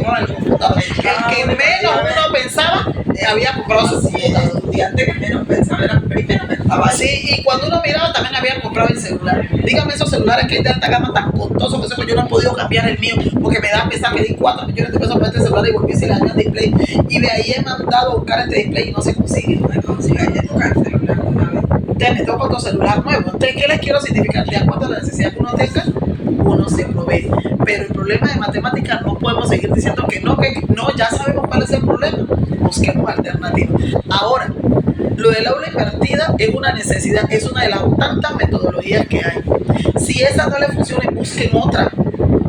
compró el computador. El que menos uno pensaba había comprado su computador. El estudiante que menos pensaba era primero pensaba. Sí, y cuando uno miraba también había comprado el celular. Dígame esos celulares que es de alta gama tan costosos que yo no he podido cambiar el mío porque me da pesar que di 4 millones de pesos por este celular y volví a decirle daño el display. Y de ahí he mandado a buscar este display y no se consigue. No se consigue, hay que tocar el celular una vez. Entonces me toca otro celular nuevo. Entonces, ¿qué les quiero significar? De acuerdo a la necesidad que uno tenga, uno se provee. Pero el problema de matemáticas no podemos seguir diciendo que no, ya sabemos cuál es el problema. Busquemos alternativas. Ahora, lo del aula invertida es una necesidad, es una de las tantas metodologías que hay. Si esa no le funciona, busquen otra,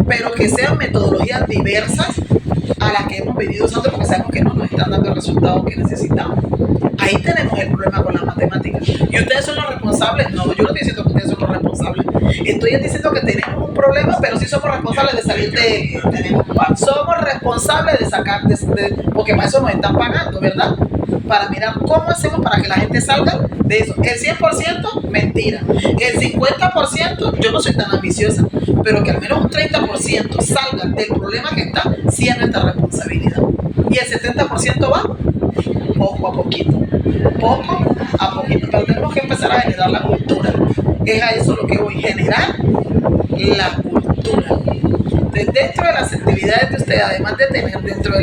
pero que sean metodologías diversas a las que hemos venido usando porque sabemos que no nos están dando el resultado que necesitamos. Ahí tenemos el problema con las matemáticas. ¿Y ustedes son los responsables? No, yo no estoy diciendo que ustedes son los responsables. Estoy diciendo que tenemos un problema, pero sí somos responsables de salir de él. Somos responsables de sacar, porque para eso nos están pagando, ¿verdad? Para mirar cómo hacemos para que la gente salga de eso. El 100%, mentira. El 50%, yo no soy tan ambiciosa, pero que al menos un 30% salga del problema que está, sí es nuestra responsabilidad. Y el 70% va poco a poquito. Poco a poquito. Pero tenemos que empezar a generar la cultura. Es a eso lo que voy, generar la cultura. Dentro de las actividades de ustedes, además de tener dentro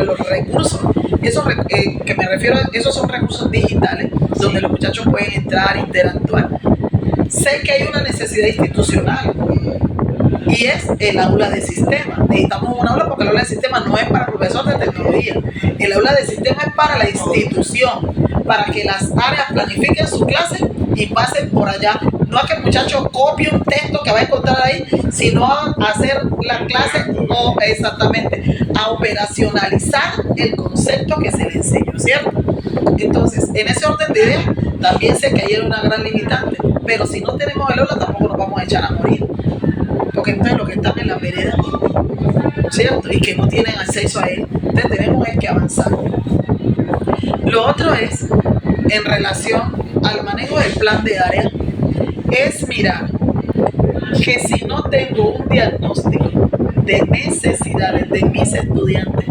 de los recursos, esos que me refiero, esos son recursos digitales donde los muchachos pueden entrar, interactuar. Sé que hay una necesidad institucional y es el aula de sistema. Necesitamos un aula porque el aula de sistema no es para profesores de tecnología. El aula de sistema es para la institución, para que las áreas planifiquen su clase y pasen por allá. No a que el muchacho copie un texto que va a encontrar ahí, sino a hacer la clase o exactamente a operacionalizar el concepto que se le enseñó, ¿cierto? Entonces, en ese orden de ideas, también sé que hay una gran limitante, pero si no tenemos el aula tampoco nos vamos a echar a morir, porque entonces los que están en la vereda, ¿cierto? Y que no tienen acceso a él, entonces tenemos que avanzar. Lo otro es, en relación al manejo del plan de área, es mirar que si no tengo un diagnóstico de necesidades de mis estudiantes,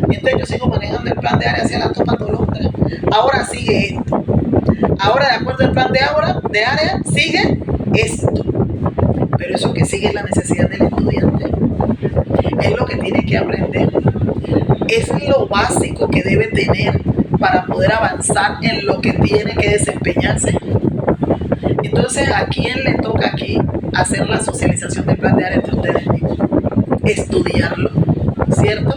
entonces yo sigo manejando el plan de área hacia la toma tolondra. Ahora sigue esto. Ahora, de acuerdo al plan de área, sigue esto. Pero eso que sigue es la necesidad del estudiante. Es lo que tiene que aprender. Es lo básico que debe tener para poder avanzar en lo que tiene que desempeñarse. Entonces, ¿a quién le toca aquí hacer la socialización del plan de área entre ustedes mismos? Estudiarlo, ¿cierto?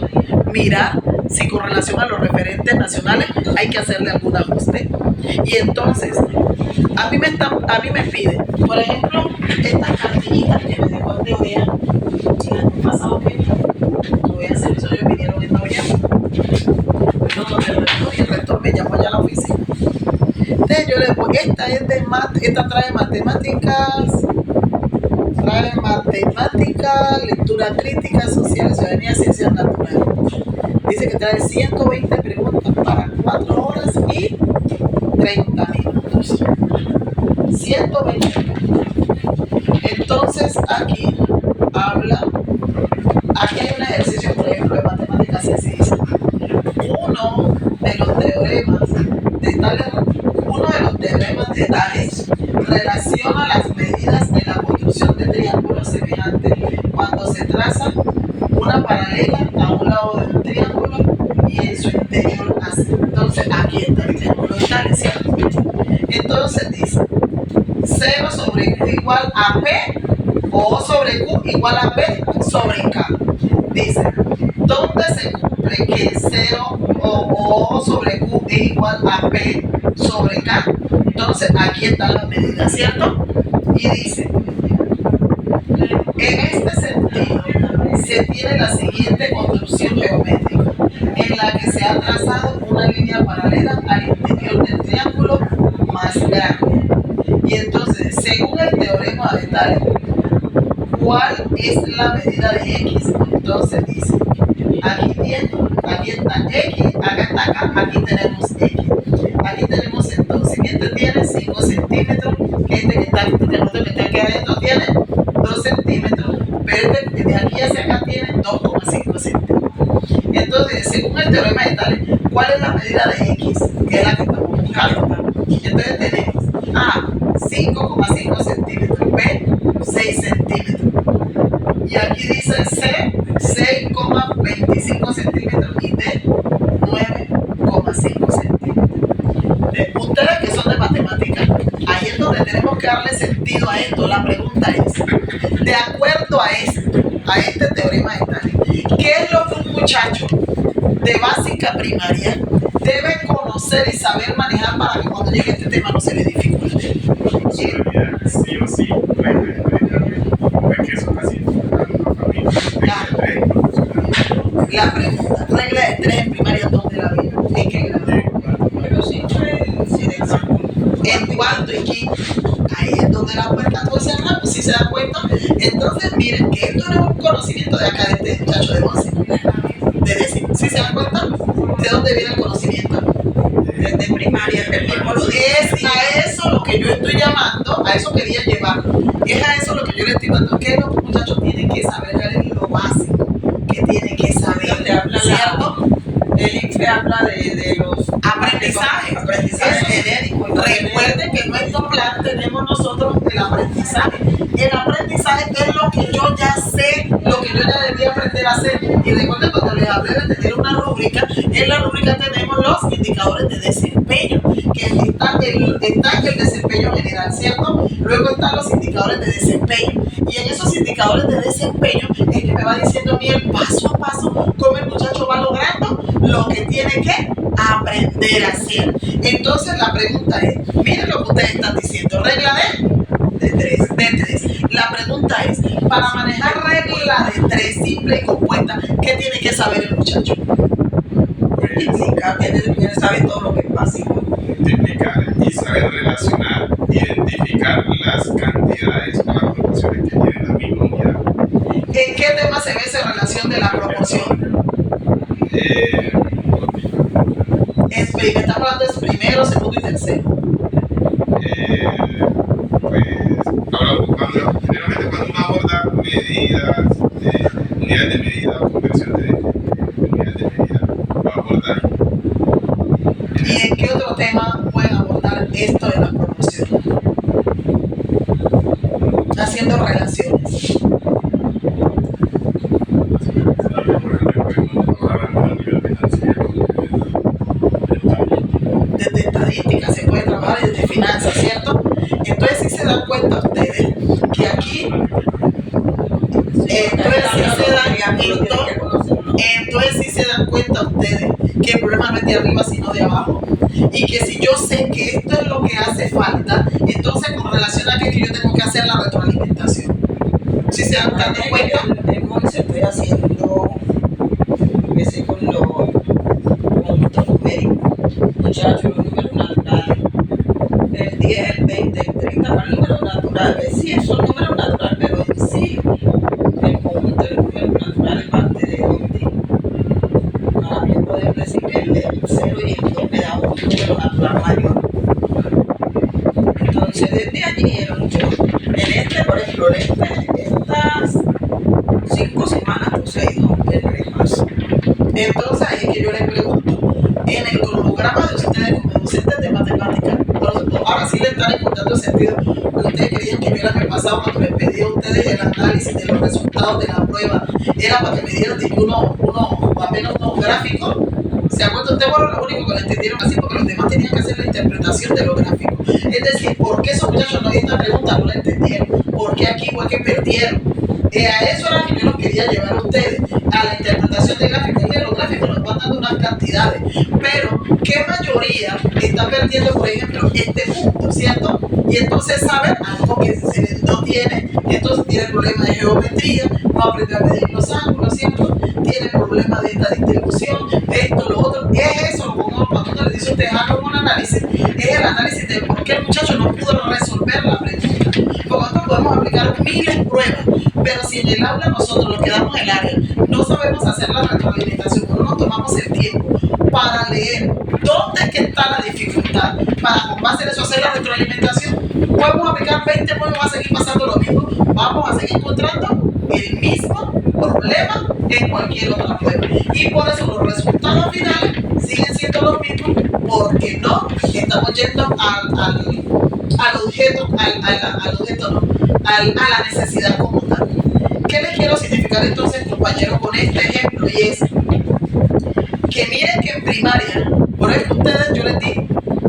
Mirar si con relación a los referentes nacionales hay que hacerle algún ajuste. Y entonces, a mí me piden, por ejemplo, estas cartillitas que me dejó el de OEA, el año pasado que OEA Servicio, ellos vinieron en noviembre. Y el rector me llamó allá a la oficina. Entonces yo le digo, esta trae matemática, lectura crítica, social, ciudadanía, ciencias naturales. Dice que trae 120 preguntas para 4 horas y 30 minutos. 120 preguntas. Entonces aquí hay un ejercicio, por ejemplo, de matemáticas y dice, uno de los teoremas de Tales relaciona las medidas de la construcción de triángulos semejantes cuando se traza una paralela a un lado de un triángulo y en su interior así. Entonces aquí está el triángulo de Tales, ¿cierto? Entonces dice 0 sobre Q igual a P o O sobre Q igual a P sobre K. Dice, ¿dónde se cumple que 0 o O sobre Q es igual a P sobre K? Entonces aquí está la medida, ¿cierto? Y dice, en este sentido se tiene la siguiente construcción geométrica, en la que se ha trazado una línea paralela al interior del triángulo más grande. Y entonces, según el teorema de Tales, ¿cuál es la medida de X? Entonces dice, aquí está X, acá está acá, aquí tenemos X. Aquí tenemos entonces, este tiene 5 centímetros, este que está aquí adentro tiene 2 centímetros, pero este de aquí hacia acá tiene 2,5 0,5 centímetros. Entonces, según el teorema de Tales, ¿cuál es la medida de X? Que es la que estamos buscando. Entonces tenemos A, 5,5 centímetros, B, 6 centímetros. Y aquí dice C, 6,25 centímetros y D, 9,5 centímetros. Ustedes que son de matemáticas, ahí es donde tenemos que darle sentido a esto. La pregunta es, de acuerdo a esto, a este teorema de Tales, ¿qué es lo que un muchacho de básica primaria debe conocer y saber manejar para que cuando llegue a este tema no se le dificulte? Sí o sí, que eso casi una familia. La pregunta, regla de 3 en primaria, ¿dónde la vieron? ¿En qué grado? Pero siempre En cuarto y quinto. Ahí es donde la puerta no se cerrada, si se dan cuenta. Entonces, miren que esto no es un conocimiento de acá de este muchacho de 11. De décimo, ¿sí se dan cuenta? ¿De dónde viene el conocimiento? desde primaria, el mismo lo dice. Es a eso lo que yo estoy llamando, a eso quería llevarlo. Es a eso lo que yo le estoy dando. ¿Qué es lo que un muchacho tiene que saber? ¿Cuál es lo básico que tiene que saber? Te habla ¿Cierto? El ICFE habla de los Aprendizajes. aprendizajes genéricos. Recuerden que en nuestro plan tenemos nosotros el aprendizaje. El aprendizaje es lo que yo ya sé, lo que yo ya debía aprender a hacer. Y recuerden cuando les hablé de tener una rúbrica, en la rúbrica tenemos los indicadores de desempeño, que está en el desempeño general, ¿cierto? Luego están los indicadores de desempeño. Y en esos indicadores de desempeño es que me va diciendo a mí el paso a paso cómo el muchacho va logrando lo que tiene que aprender a hacer. Entonces la pregunta es, miren lo que ustedes están diciendo, regla de 3. La pregunta es, para manejar regla de 3 simple y compuesta, ¿qué tiene que saber el muchacho? Multiplicar, tiene que saber todo lo que es básico. Multiplicar y saber relacionar, identificar las cantidades con las proporciones que tiene la misma unidad. ¿En qué tema se ve esa relación de la proporción? Estamos hablando de primero, segundo y tercero. Pues generalmente cuando uno aborda medidas, unidades de medida o conversión de unidades de medida, lo aborda ahí. ¿Y en qué otro tema pueden abordar esto de la proporción? Haciendo relaciones. Desde estadística se puede trabajar y desde finanzas, ¿cierto? Entonces sí se dan cuenta ustedes que aquí, entonces sí se dan cuenta ustedes que el problema no es de arriba sino de abajo. Y que si yo sé que esto es lo que hace falta, entonces con relación a que yo tengo que hacer la retroalimentación. ¿Sí se dan dando cuenta? En Monse estoy haciendo, empecé con los puntos numéricos, muchachos, los números naturales. El 10, el 20, el 30 para números naturales. Sí, son números naturales, pero en sí, el conjunto de los números naturales parte de donde. Para mí poder decir que el 0 y el 2 me da un número natural mayor. Entonces, desde allí, por ejemplo, estas 5 semanas puse ahí el repaso. Entonces ahí es que yo les pregunto, en el cronograma de ustedes como docentes de matemáticas, ahora sí le están encontrando sentido, porque ustedes querían que yo el año pasado cuando les pedí a ustedes el análisis de los resultados de la prueba, era para que me dieran al menos unos gráficos. ¿Se acuerdan? Ustedes fueron los únicos que lo entendieron así porque los demás tenían que hacer la interpretación de los gráficos. Es decir, ¿por qué esos muchachos no esta pregunta no la entendieron? ¿Por qué aquí fue que perdieron? A eso era que yo los quería llevar a ustedes, a la interpretación de gráficos. Y los gráficos nos van dando unas cantidades, pero ¿qué mayoría está perdiendo, por ejemplo, este punto, ¿cierto? Y entonces saben algo que no tiene, entonces tiene problemas de geometría, no aprendió a medir los ángulos, ¿cierto? Tiene problemas de esta distribución, esto, lo otro. Es eso, como cuando uno le dice a usted, hagan un análisis, es el análisis de por qué el muchacho no pudo resolver la pregunta. Porque nosotros podemos aplicar miles de pruebas, pero si en el aula nosotros nos quedamos en el área, no sabemos hacer la retroalimentación, no nos tomamos el tiempo para leer dónde es que está la dificultad, para con base en eso hacer la retroalimentación, podemos aplicar 20 pruebas, va a seguir pasando lo mismo, vamos a seguir encontrando el mismo problema en cualquier otra prueba. Y por eso los resultados finales siguen siendo los mismos, porque no estamos yendo al objeto, a la necesidad como tal. ¿Qué les quiero significar entonces, compañeros, con este ejemplo? Y es que miren que en primaria, por ejemplo, ustedes, yo les di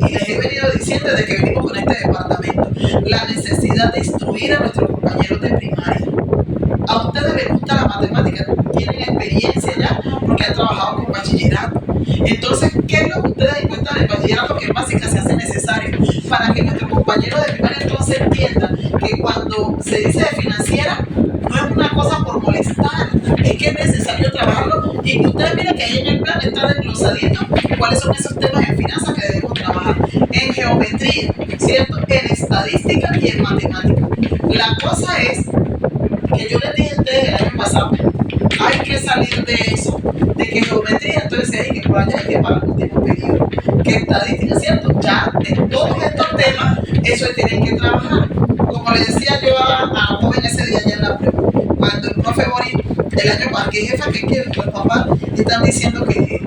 y les he venido diciendo desde que venimos con este departamento, la necesidad de instruir a nuestros compañeros de primaria. A ustedes les gusta la matemática, tienen experiencia ya porque han trabajado con bachillerato. Entonces, ¿qué es lo que ustedes encuentran en el bachillerato que en básica se hace necesario para que nuestros compañeros de primaria entonces entiendan que cuando se dice de financiera no es una cosa por molestar, es que es necesario trabajarlo y que ustedes miren que ahí en el plan está desglosadito cuáles son esos temas en finanzas que debemos trabajar, en geometría, ¿cierto? En estadística y en matemática. La cosa es que yo les dije a ustedes el año pasado, hay que salir de eso, de que geometría, entonces hay que por allá hay que para el último periodo, que estadística, ¿cierto? Ya de todos estos temas, eso es tienen que trabajar. Como le decía yo a un joven ese día allá en la prueba, cuando el profe Boris, el año pasado, que jefa, que los papás están diciendo que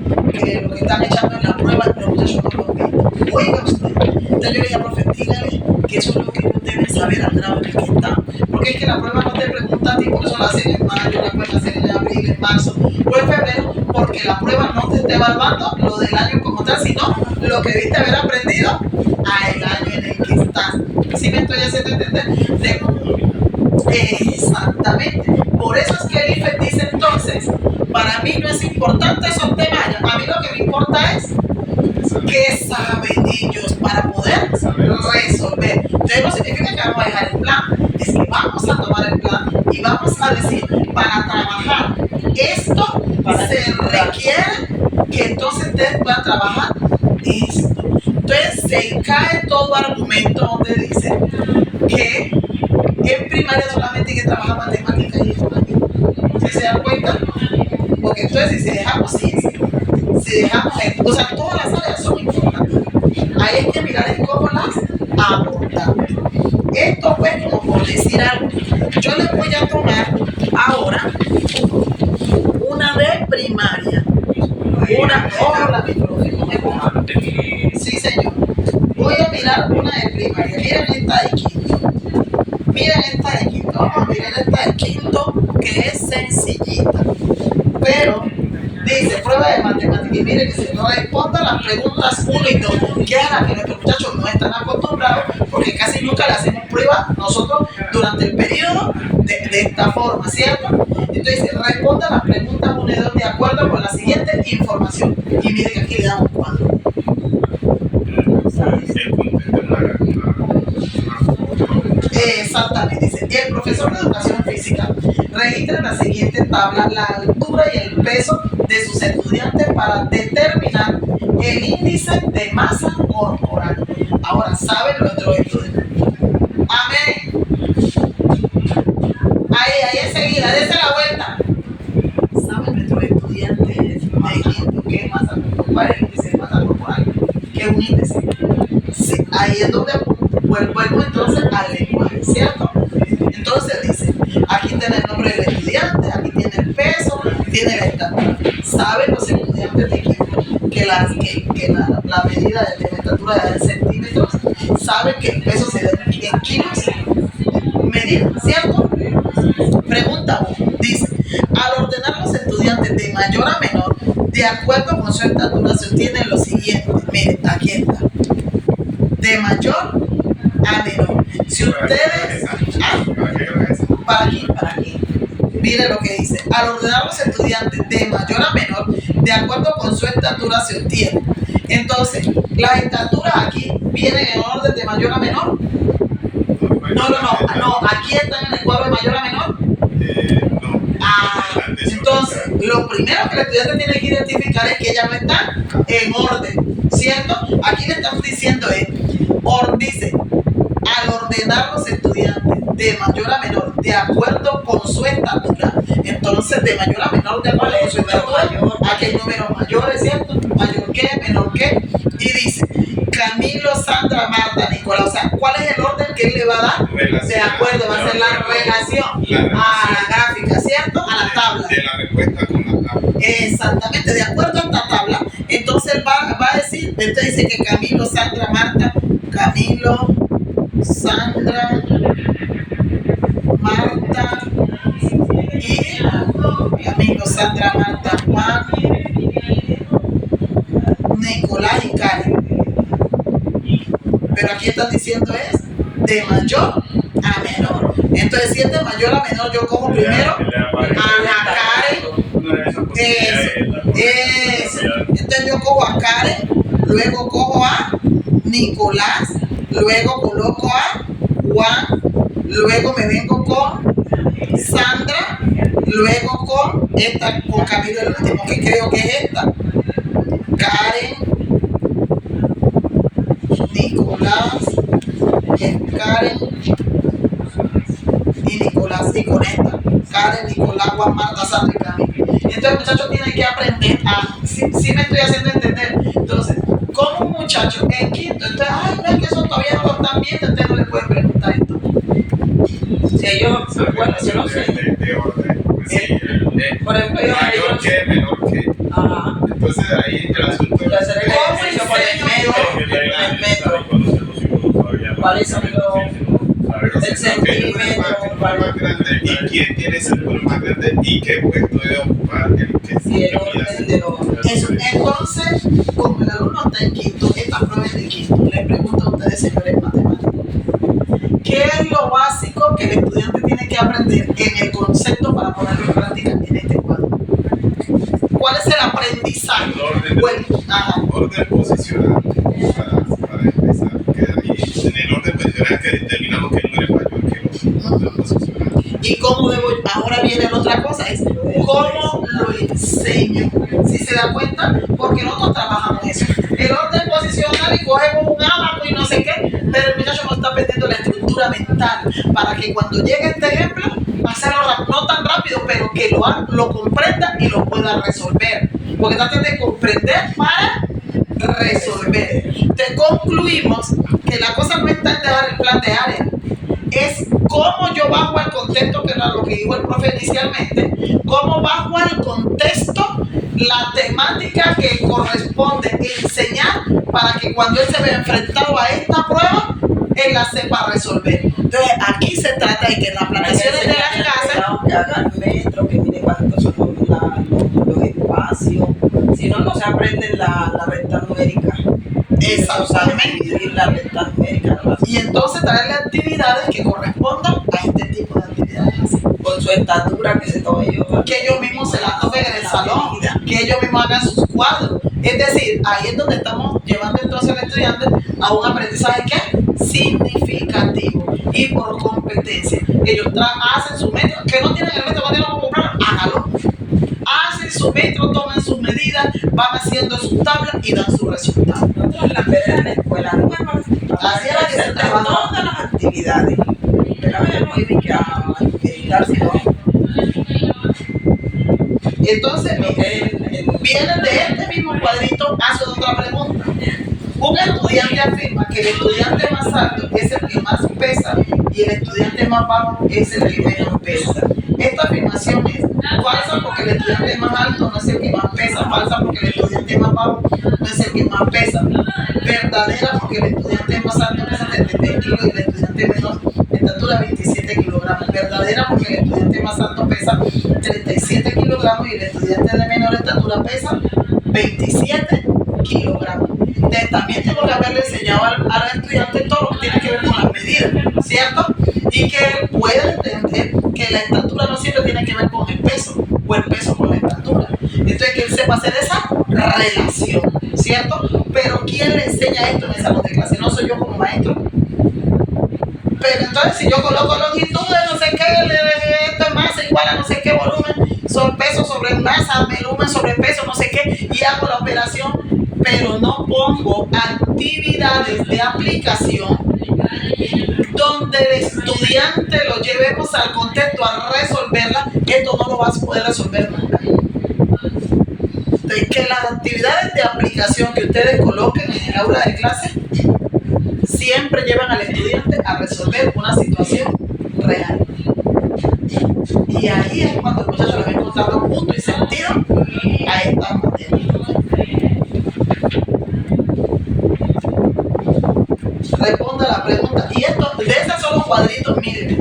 lo que están echando en la prueba, los muchachos no lo ven. Oiga usted, entonces yo le dije, profe, dígale que eso es lo que ellos deben saber al grado en el que están. Porque es que la prueba no te pregunta a ti, por eso la hacen en mayo, la pueden hacer en abril, en marzo o en febrero, porque la prueba no te está evaluando lo del año como tal, sino lo que debiste haber aprendido al año en el que estás. ¿Sí me estoy haciendo entender? Exactamente. Por eso es que el IFES dice entonces, para mí no es importante esos temas, a mí lo que me importa es qué saben ellos para poder resolver. Entonces no significa que vamos a dejar el plan, es que vamos a tomar el plan y vamos a decir, para trabajar esto se requiere que entonces ustedes puedan trabajar esto. Entonces se cae todo argumento donde dice que en primaria solamente hay que trabajar matemáticas y español. ¿Sí se dan cuenta? Porque entonces si dejamos ciencia, si dejamos, o sea, todas las áreas son importantes. Ahí hay que mirar en cómo las abordamos. Esto fue como por decir algo. Yo les voy a tomar ahora una de primaria. Una, hola, sí, señor. Voy a mirar una de primaria. Miren esta de quinto. Miren esta de quinto. Vamos a mirar esta de quinto, que es sencillita. Pero dice prueba de matemática. Y miren que se nos responda las preguntas 1 y 2, que es a las que nuestros muchachos no están acostumbrados, porque casi nunca le hacemos prueba nosotros durante el periodo de esta forma, ¿cierto? Entonces, responda las preguntas 1 y 2 de acuerdo con la siguiente información. Y miren que aquí le damos cuadro. Exactamente, dice, el profesor de educación física registra en la siguiente tabla la altura y el peso de sus estudiantes para determinar el índice de masa corporal. Ahora, ¿saben nuestros estudiantes? Amén. Ahí enseguida, dése la vuelta. ¿Saben nuestros estudiantes de quinto qué es masa corporal? El índice de masa corporal, que es un índice. Sí, ahí es donde vuelvo entonces al lenguaje, ¿cierto? Entonces dice, aquí tiene el nombre del estudiante, aquí tiene el peso, tiene la estatura. ¿Saben los estudiantes de quinto que la medida de la estatura es en centímetros? ¿Saben que el peso se da en kilos? Medida, ¿cierto? Pregunta 1, dice, al ordenar los estudiantes de mayor a menor, de acuerdo con su estatura, se obtiene lo siguiente. Miren, aquí está. De mayor a menor. Si ustedes... Para aquí. Miren lo que dice. Al ordenar los estudiantes de mayor a menor, de acuerdo con su estatura, se obtiene. Entonces, las estaturas aquí vienen en orden de mayor a menor. No, aquí están en el cuadro de mayor a menor. Entonces, lo primero que el estudiante tiene que identificar es que ella no está en orden, ¿cierto? Aquí le estamos diciendo dice, al ordenar los estudiantes de mayor a menor, de acuerdo con su estatura. Entonces, de mayor a menor, de acuerdo con su estatura, Aquí hay números mayores, ¿cierto? Mayor que, menor que. Y dice, Camilo, Sandra, Marta, Nicolás. O sea, ¿cuál es el orden que él le va a dar? De acuerdo, va a ser la relación a la gráfica, ¿cierto? A la tabla. De la respuesta con la tabla. Exactamente, de acuerdo a esta tabla. Entonces él va a decir, entonces dice que Camilo, Sandra, Marta, Camilo, Sandra, Marta y Camilo, Sandra, Marta, Juan, Nicolás y Karen. Pero aquí están diciendo es de mayor a menor. Entonces, si es de mayor a menor, yo cojo primero a la Karen. Eso. Entonces yo cojo a Karen, luego cojo a Nicolás, luego coloco a Juan, luego me vengo con Sandra, luego con esta, con Camilo el último, que creo que es esta. Karen, Nicolás, Karen y Nicolás, y con esta, Karen, Nicolás, Juan, Marta, Sandra y Camilo. Entonces, muchachos tienen que aprender a, si me estoy haciendo entender. Entonces, como un muchacho en quinto, entonces, ay, no es que eso todavía no lo están viendo, entonces no le pueden preguntar esto. Si ellos, bueno, yo no sé. De orden. Pues sí, Por ejemplo, mayor que, menor que. Ajá. Entonces ahí el asunto Yo hacer el ¿Cómo ejercicio por el metro. ¿Cuáles son el centímetro? más grande y quién tiene ese número más grande y qué puesto debe ocupar el que Si el orden de los... Eso. Entonces, como el alumno está en quinto, esta prueba es de quinto, le pregunto a ustedes, señores matemáticos, ¿qué es lo básico que el estudiante tiene que aprender en el concepto para ponerlo en práctica en este cuadro? ¿Cuál es el aprendizaje? Orden posicional para empezar, que ahí en el orden posicional que determinamos que el número es mayor que el orden posicional. ¿Y cómo debo? Ahora viene la otra cosa, es cómo lo enseño. ¿Sí se da cuenta? Porque nosotros trabajamos eso. El orden posicional y cogemos un abaco y no sé qué, pero el muchacho no está aprendiendo la estructura mental para que cuando llegue este ejemplo, hacerlo no tan rápido, pero que lo comprenda y lo pueda resolver. Porque trata de comprender para resolver. Entonces concluimos que la cosa no está en dejar el plan de área, es cómo yo bajo al contexto, que era lo que dijo el profe inicialmente, cómo bajo al contexto la temática que corresponde enseñar para que cuando él se vea enfrentado a esta prueba, él la sepa resolver. Entonces aquí se trata de que en las planeaciones de las casas, que hagan metro, que mire cuántos son los espacios. Si no, no se aprende la recta numérica. exactamente. La recta numérica. Y entonces traerle actividades que correspondan a este tipo de actividades así. Con su estatura que se tome yo. Que ellos mismos se la tomen en el salón, que ellos mismos hagan sus cuadros. Es decir, ahí es donde estamos llevando entonces al estudiante a un aprendizaje que significativo y por competencia. Ellos hacen su metro, que no tienen el metro, no tienen cómo comprar, hágalo. Hacen su metro, toman sus medidas, van haciendo sus tablas y dan su resultado. Nosotros en la vereda de la escuela nueva, Así era que se trabajaba. todas las actividades. Pero ya no hay que editar, sino Entonces, vienen de este mismo cuadrito, hace otra pregunta. Un estudiante afirma que el estudiante más alto es el que más pesa y el estudiante más bajo es el que menos pesa. Esta afirmación es falsa porque el estudiante más alto no es el que más pesa, falsa porque el estudiante más bajo no es el que más pesa, verdadera porque el estudiante más alto pesa 33 kilos y el estudiante menos de estatura 27 kilogramos, verdadera porque el estudiante más alto pesa 37 kilogramos y el estudiante de menor estatura pesa 27 kilogramos. Entonces, también tengo que haberle enseñado al estudiante todo lo que tiene que ver con las medidas, ¿cierto? Y que él pueda entender que la estatura no siempre tiene que ver con el peso, o el peso con la estatura. Entonces, que él sepa hacer esa relación, ¿cierto? Pero ¿quién le enseña esto en el salón de clase? No soy yo como maestro. Pero entonces, si yo coloco longitudes, no sé qué, esto es masa igual a no sé qué volumen, son peso sobre masa, volumen sobre peso, no sé qué, y hago la operación, pero no pongo actividades de aplicación donde el estudiante lo llevemos al contexto a resolverla, esto no lo vas a poder resolver nunca. que las actividades de aplicación que ustedes coloquen en el aula de clase siempre llevan al estudiante a resolver una situación real. Y ahí es cuando el muchacho le va encontrando punto y sentido a esta materia. Responda la pregunta. Y esto, de esos son los cuadritos, miren.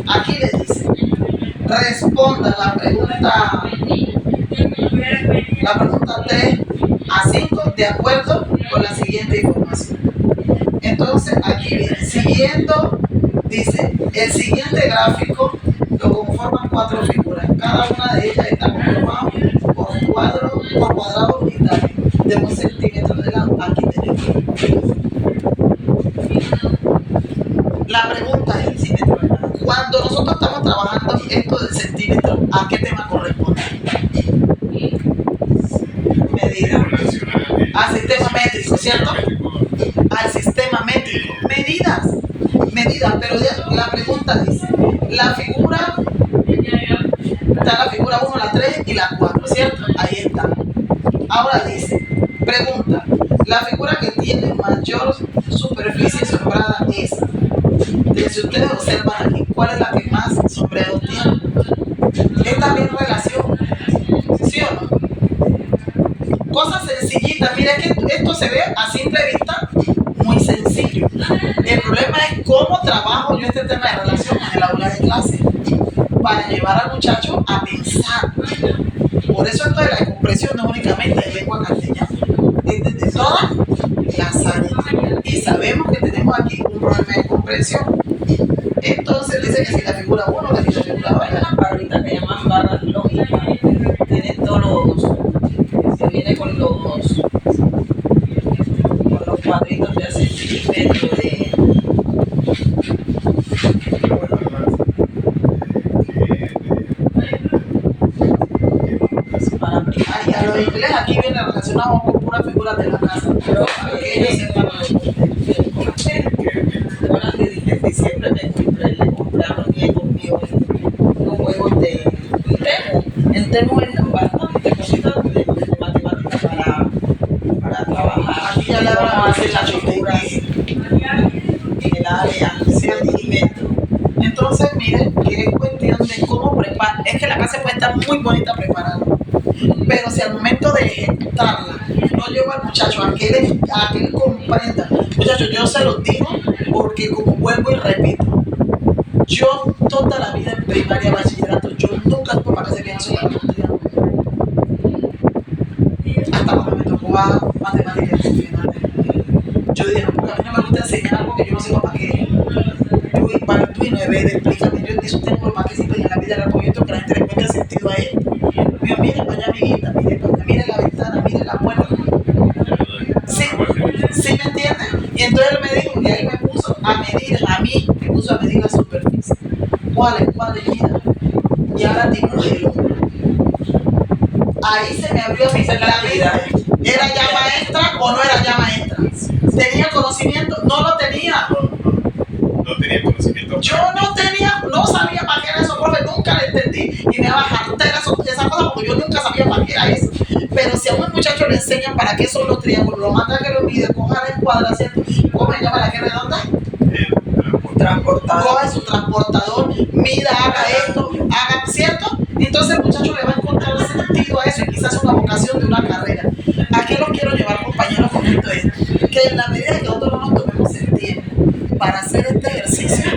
Aquí le dice, responda la pregunta 3 a 5 de acuerdo con la siguiente información. Entonces, aquí viene, siguiendo, dice, el siguiente gráfico lo conforman 4 figuras. Cada una de ellas está conformada por cuadrados unitarios de 1 centímetro de lado. Aquí tenemos. La pregunta es, cuando nosotros estamos trabajando esto del centímetro, ¿a qué tema corresponde? Medida. Al sistema métrico, ¿cierto? Al sistema métrico. Medidas, pero ya la pregunta dice, la figura, está la figura 1, la 3 y la 4, ¿cierto? Ahí está. Ahora dice, pregunta, la figura que tiene mayor superficie sombreada es, si ustedes observan aquí, ¿cuál es la que más sombreado tiene? Esta misma relación, ¿sí o no? Cosas sencillitas, mira que esto se ve a simple vista muy sencillo. El problema es cómo trabajo yo este tema de relación en el aula de clase para llevar al muchacho a pensar. Por eso esto de la comprensión no es únicamente de lengua castellana, es desde todas las áreas. Y sabemos que tenemos aquí un problema de comprensión. Entonces dice que si la figura 1, que si la figura 2, Hay una barrita que llaman barras lógicas. Tiene todos se viene con los cuadritos de centímetro de para aplicar. y a los inglés aquí viene relacionado con puras figuras de la casa. Pero Ellos sepan en diciembre le compré a los nietos míos unos juegos de en Temu en bastante cositas de matemáticas para trabajar. Aquí ya le van a hacer las figuras en el área centímetro. Entonces, miren que es cuestión de cómo preparar. Es que la clase puede estar muy bonita preparada, pero si al momento de ejecutarla no llevo al muchacho a que él comprenda, muchachos, yo se los digo porque, como vuelvo y repito, yo toda la vida en primaria, bachillerato, yo nunca tuve para que se queden sola estudiando. Hasta cuando me tocó a matemáticas finales. Yo dije, no, porque a mí no me gusta enseñar algo que yo no sé para qué. Yo voy para el tuyo, explícame. Yo dije, usted no para qué sirve en la vida del proyecto que la gente le encuentre sentido a él. Yo, mire para allá, amiguita, mire para allá, mire la ventana, mire la puerta. Sí, ¿sí me entiende? Y entonces él me dijo, y ahí me puso a medir, a mí me puso a medir la superficie. ¿Cuál es? Mira. Y ahora dibújelo. Ahí se me abrió mi la vida. ¿Era ya maestra o no era ya maestra? ¿Tenía conocimiento? No lo tenía. No tenía conocimiento. Yo no sabía para qué era eso, profe, nunca lo entendí. Y me va a hartar esa cosa porque yo nunca sabía para qué era eso. Pero si a un muchacho le enseñan para qué son los triángulos, lo manda a que lo mide, coja la escuadra, ¿cierto? ¿Cómo se llama la que redonda? Transportador. Coge su transportador, mida, haga esto, haga, ¿cierto? Entonces el muchacho le va a encontrar sentido a eso y quizás una vocación de una carrera. ¿A qué los quiero llevar, compañeros, con esto? Es que en la medida que nosotros no nos tomemos el tiempo para hacer este ejercicio,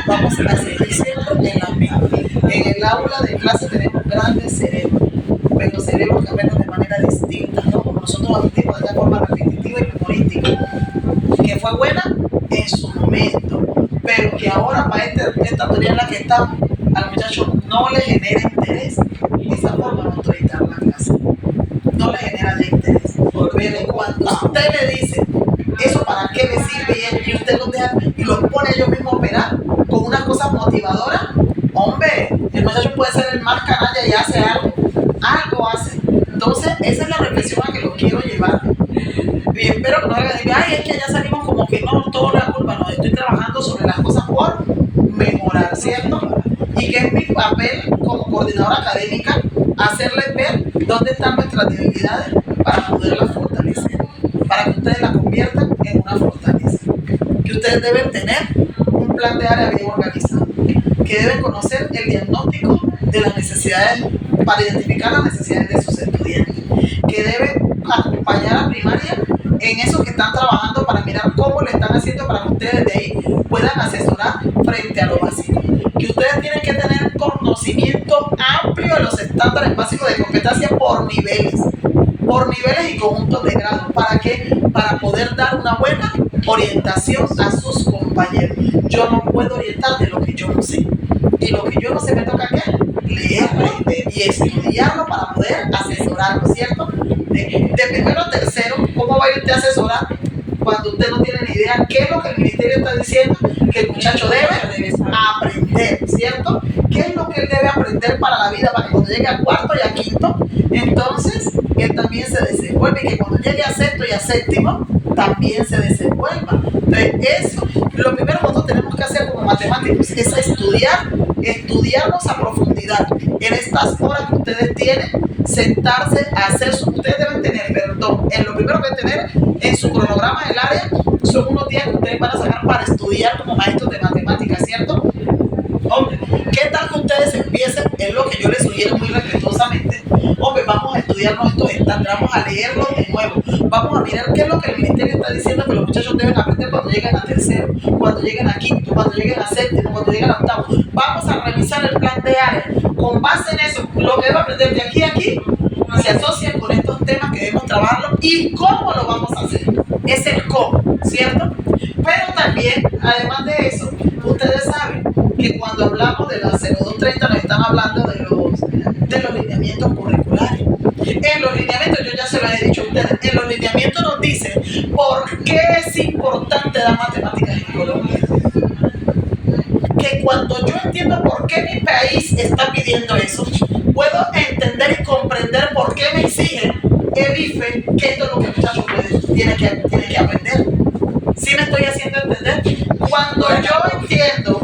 vamos a seguir siempre en la misma. En el aula de clase tenemos grandes cerebros, pero cerebros que aprenden de manera distinta, ¿no? Como nosotros aprendimos de una forma repetitiva y memorística, que fue buena en su momento, pero que ahora para esta teoría en la que estamos, al muchacho no le genera interés. Esa forma de autorizar la clase no le genera de interés. Pero cuando usted le dice eso para qué le sirve y usted los deja y los pone ellos mismos a operar con unas cosas motivadoras, hombre, el muchacho puede ser el más canalla y hace algo hace. Entonces, esa es la reflexión a que lo quiero llevar. Y espero que no hagan decir, ay, es que ya salimos como que no, todo la culpa, no, estoy trabajando sobre las cosas por mejorar, ¿cierto? Y que es mi papel como coordinadora académica hacerles ver ¿Dónde están nuestras debilidades para poderlas fortalecer? Para que ustedes las conviertan en una fortaleza. Que ustedes deben tener un plan de área bien organizado. Que deben conocer el diagnóstico de las necesidades para identificar las necesidades de sus estudiantes. Que deben acompañar a primaria en eso que están trabajando para mirar cómo le están haciendo para que ustedes de ahí puedan asesorar frente a lo básico. Que ustedes tienen que tener conocimiento amplio de los estándares básicos de competencia por niveles y conjuntos de grado. ¿Para qué? Para poder dar una buena orientación a sus compañeros. Yo no puedo orientar de lo que yo no sé. Y lo que yo no sé me toca ¿qué? Leerlo y estudiarlo para poder asesorarlo, ¿cierto? De primero a tercero, ¿cómo va a ir usted a asesorar cuando usted no tiene ni idea qué es lo que el ministerio está diciendo que el muchacho debe aprender, ¿cierto? ¿Qué es lo que él debe aprender para la vida para que cuando llegue a cuarto y a quinto, entonces él también se desenvuelve y que cuando llegue a sexto y a séptimo, también se desenvuelva? Entonces, eso, lo primero que nosotros tenemos que hacer como matemáticos es estudiarnos a profundidad. En estas horas que ustedes tienen, sentarse a hacer ustedes deben tener, en lo primero que deben tener en su cronograma del área son unos días que ustedes van a sacar para estudiar como maestros de matemáticas, ¿cierto? Hombre, ¿qué tal que ustedes empiecen? Es lo que yo les sugiero muy respetuosamente. Hombre, vamos a estudiarnos estos estándares, vamos a leerlos de nuevo, vamos a mirar qué es lo que el ministerio está diciendo que los muchachos deben aprender cuando lleguen a tercero, cuando lleguen a quinto, cuando lleguen a séptimo, cuando lleguen a octavo. Vamos a revisar el plan de área. Con base en eso, lo que debo aprender de aquí a aquí se asocia con estos temas que debemos trabajarlo y cómo lo vamos a hacer. Es el cómo, ¿cierto? Pero también, además de eso, ustedes saben que cuando hablamos de la 0230 nos están hablando de los lineamientos curriculares. En los lineamientos, yo ya se lo he dicho a ustedes, en los lineamientos nos dice por qué es importante dar matemáticas en Colombia. Que cuando yo entiendo por qué mi país está pidiendo eso, puedo entender y comprender por qué me exige el IFE que esto es lo que el muchacho tiene que aprender. ¿Sí me estoy haciendo entender? Cuando yo entiendo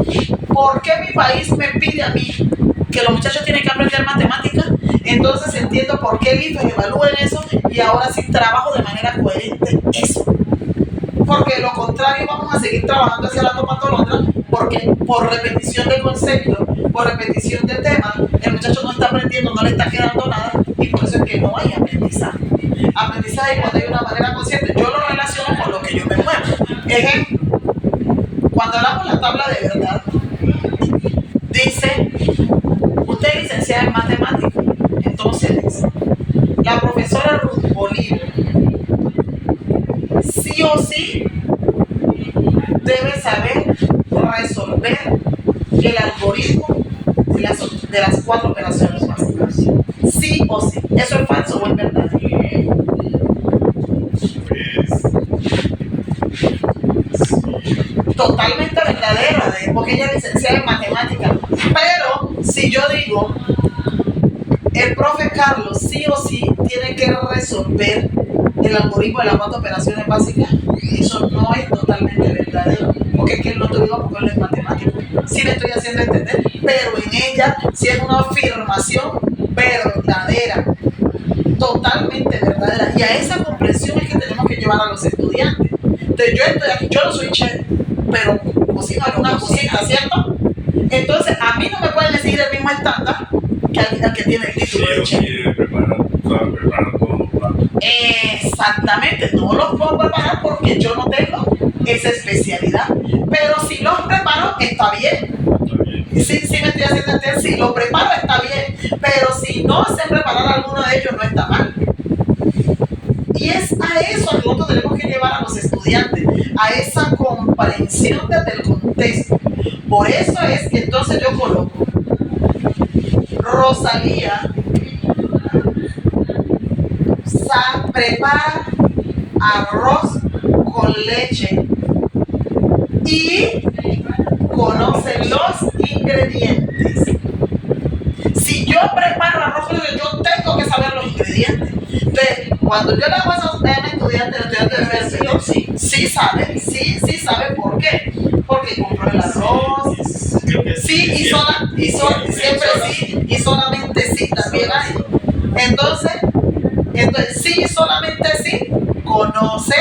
por qué mi país me pide a mí que los muchachos tienen que aprender matemáticas, entonces entiendo por qué el IFE evalúa en eso y ahora sí trabajo de manera coherente eso. Porque de lo contrario vamos a seguir trabajando hacia la topatolondra, porque por repetición de conceptos, por repetición de temas, el muchacho no está aprendiendo, no le está quedando nada y por eso es que no hay aprendizaje. Aprendizaje cuando hay una manera consciente, yo lo relaciono con lo que yo me muevo. Ejemplo, cuando hablamos de la tabla de verdad, dice, usted es licenciada en matemáticas, entonces dice, la profesora Ruth Bolívar sí o sí debe saber resolver el algoritmo de las 4 operaciones básicas. Sí o sí. ¿Eso es falso o es verdad? Totalmente verdadero, porque ella es licenciada en matemáticas. Pero si yo digo, el profe Carlos sí o sí tiene que resolver el algoritmo de las 4 operaciones básicas, eso no es totalmente verdadero, porque es que él no te digo porque él es matemático. Sí le estoy haciendo entender, pero en ella sí es una afirmación verdadera, totalmente verdadera, y a esa comprensión es que tenemos que llevar a los estudiantes. Entonces yo estoy aquí, yo no soy chef, pero cocino algunas cositas, ¿cierto? Entonces a mí no me pueden decir el mismo estándar que al que tiene el título de chef. Exactamente, no los puedo preparar porque yo no tengo esa especialidad, pero si los preparo está bien. Sí me estoy haciendo entender, si lo preparo está bien, pero si no sé preparar alguno de ellos no está mal. Y es a eso que nosotros tenemos que llevar a los estudiantes, a esa comprensión desde el contexto. Por eso es que entonces yo coloco Rosalía prepara arroz con leche y conoce los ingredientes. Si yo preparo arroz con leche, yo tengo que saber los ingredientes. Entonces, cuando yo le hago eso a un estudiante, el estudiante debe decir, sí sabe por qué. Porque compró el arroz, sí y solamente sí también hay. Entonces sí, solamente sí, conoce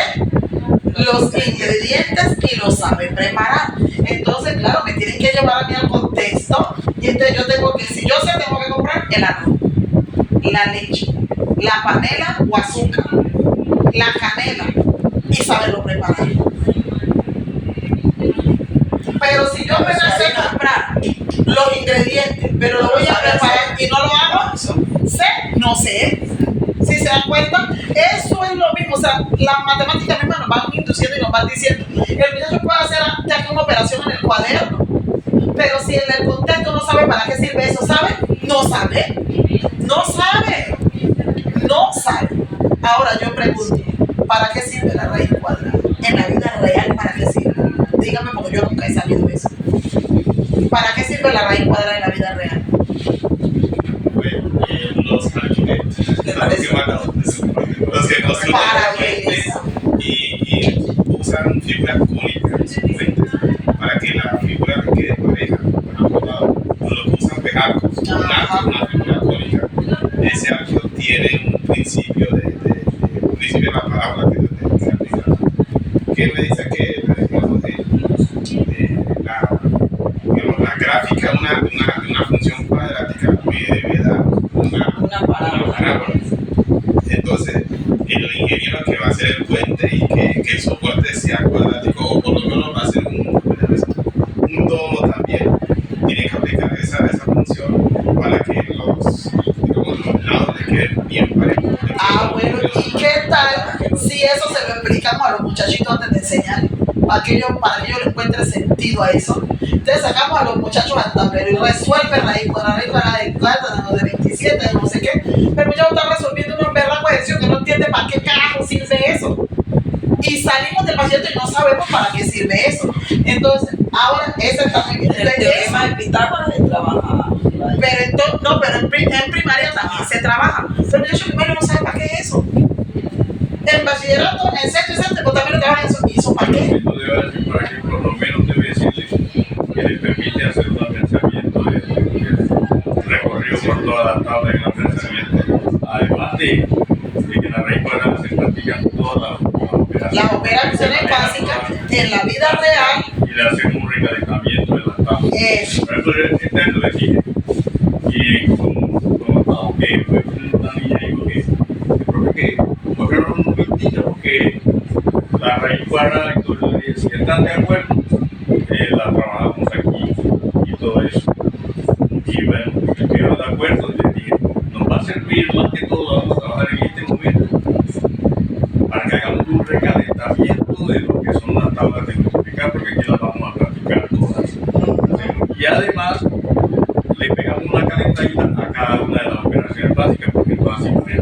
los ingredientes y los sabe preparar. Entonces, claro, me tienen que llevar a mí al contexto. Y entonces yo tengo que, si yo sé, tengo que comprar el arroz, la leche, la panela o azúcar, la canela y saberlo preparar. Pero si yo me sé comprar los ingredientes, pero lo voy a preparar y no lo hago, sé, no sé. Si se dan cuenta, eso es lo mismo. O sea, las matemáticas mismas nos van induciendo y nos van diciendo. El muchacho puede hacer ya que una operación en el cuaderno, pero si en el contexto no sabe para qué sirve eso, ¿sabe? No sabe. No sabe. No sabe. Ahora yo pregunto, ¿para qué sirve la raíz cuadrada? En la vida real, ¿para qué sirve? Dígame, porque yo nunca he sabido eso. ¿Para qué sirve la raíz cuadrada en la vida real? Los arquitectos, los que construyen y usan figuras cónicas para que la figura quede pareja. Lo que usan pejarcos, una figura cónica. Ese arco tiene un principio un principio de la parábola que se aplica, que me dice que la gráfica de una función cuadrática debe dar una parábola. Entonces, el ingeniero que va a hacer el puente y que el soporte sea cuadrático, o por lo menos va a ser un domo también, tiene que aplicar esa función para que los lados le queden bien parejos. Bueno, ¿y qué tal si eso se lo explicamos a los muchachitos antes de enseñar? Para que ellos le encuentren sentido a eso. Entonces sacamos a los muchachos al tablero y resuelven raíz cuadrada de plátano de 27, de no sé qué. Pero el muchacho está resolviendo una verdad ecuación que no entiende para qué carajo sirve eso. Y salimos del paciente y no sabemos para qué sirve eso. Entonces, ahora ese está muy bien. El teorema de Pitágoras se trabaja. Pero en primaria también se trabaja. Pero el muchacho primario no sabe para qué es eso. En bachillerato, en sexto y séptimo también lo trabajan eso. ¿Y eso para qué? Esto debe decir para que por lo menos debe decirle que le permite hacer un pensamiento de recorrido por toda la tabla en el pensamiento. Además de que la raíz cuadrada se practican todas las operaciones básicas en la vida real. Y le hacen un recalentamiento de las tablas. Por eso yo le dije, y como que fue una niña dijo que creo que fueron un poquitito porque la raíz cuadrada, si están de acuerdo, la trabajamos aquí y todo eso. Y bueno, estuvieron de acuerdo y les dije, nos va a servir más que todo, vamos a trabajar en este momento para que hagamos un recalentamiento de lo que son las tablas de multiplicar, porque aquí las vamos a practicar todas. Y además, le pegamos una calentadita a cada una de las operaciones básicas, porque todas se pueden.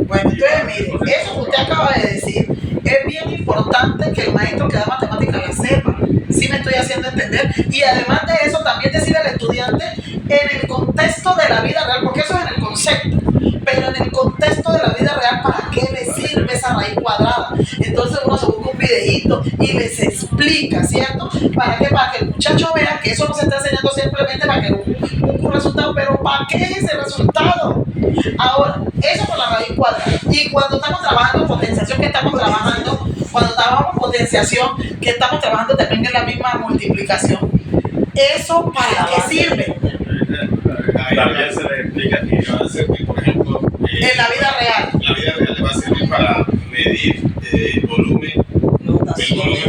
Bueno, entonces mire, eso que usted acaba de decir es bien importante que el maestro que da matemáticas la sepa. Sí me estoy haciendo entender. Y además de eso, también decir al estudiante en el contexto de la vida real, porque eso es en el concepto, pero en el contexto de la vida real, ¿para qué le sirve esa raíz cuadrada? Entonces uno se busca un videíto y les explica, ¿cierto? ¿Para qué? Para que el muchacho vea que eso no se está enseñando simplemente para que un resultado, pero ¿para qué es ese resultado? Ahora, eso con la raíz cuadrada. Y cuando estamos trabajando potenciación, que estamos trabajando, cuando trabajamos potenciación, que estamos trabajando también en la misma multiplicación, ¿eso para qué sirve? También se le explica que va a servir, por ejemplo, en la vida real. La vida real le va a servir para medir el volumen,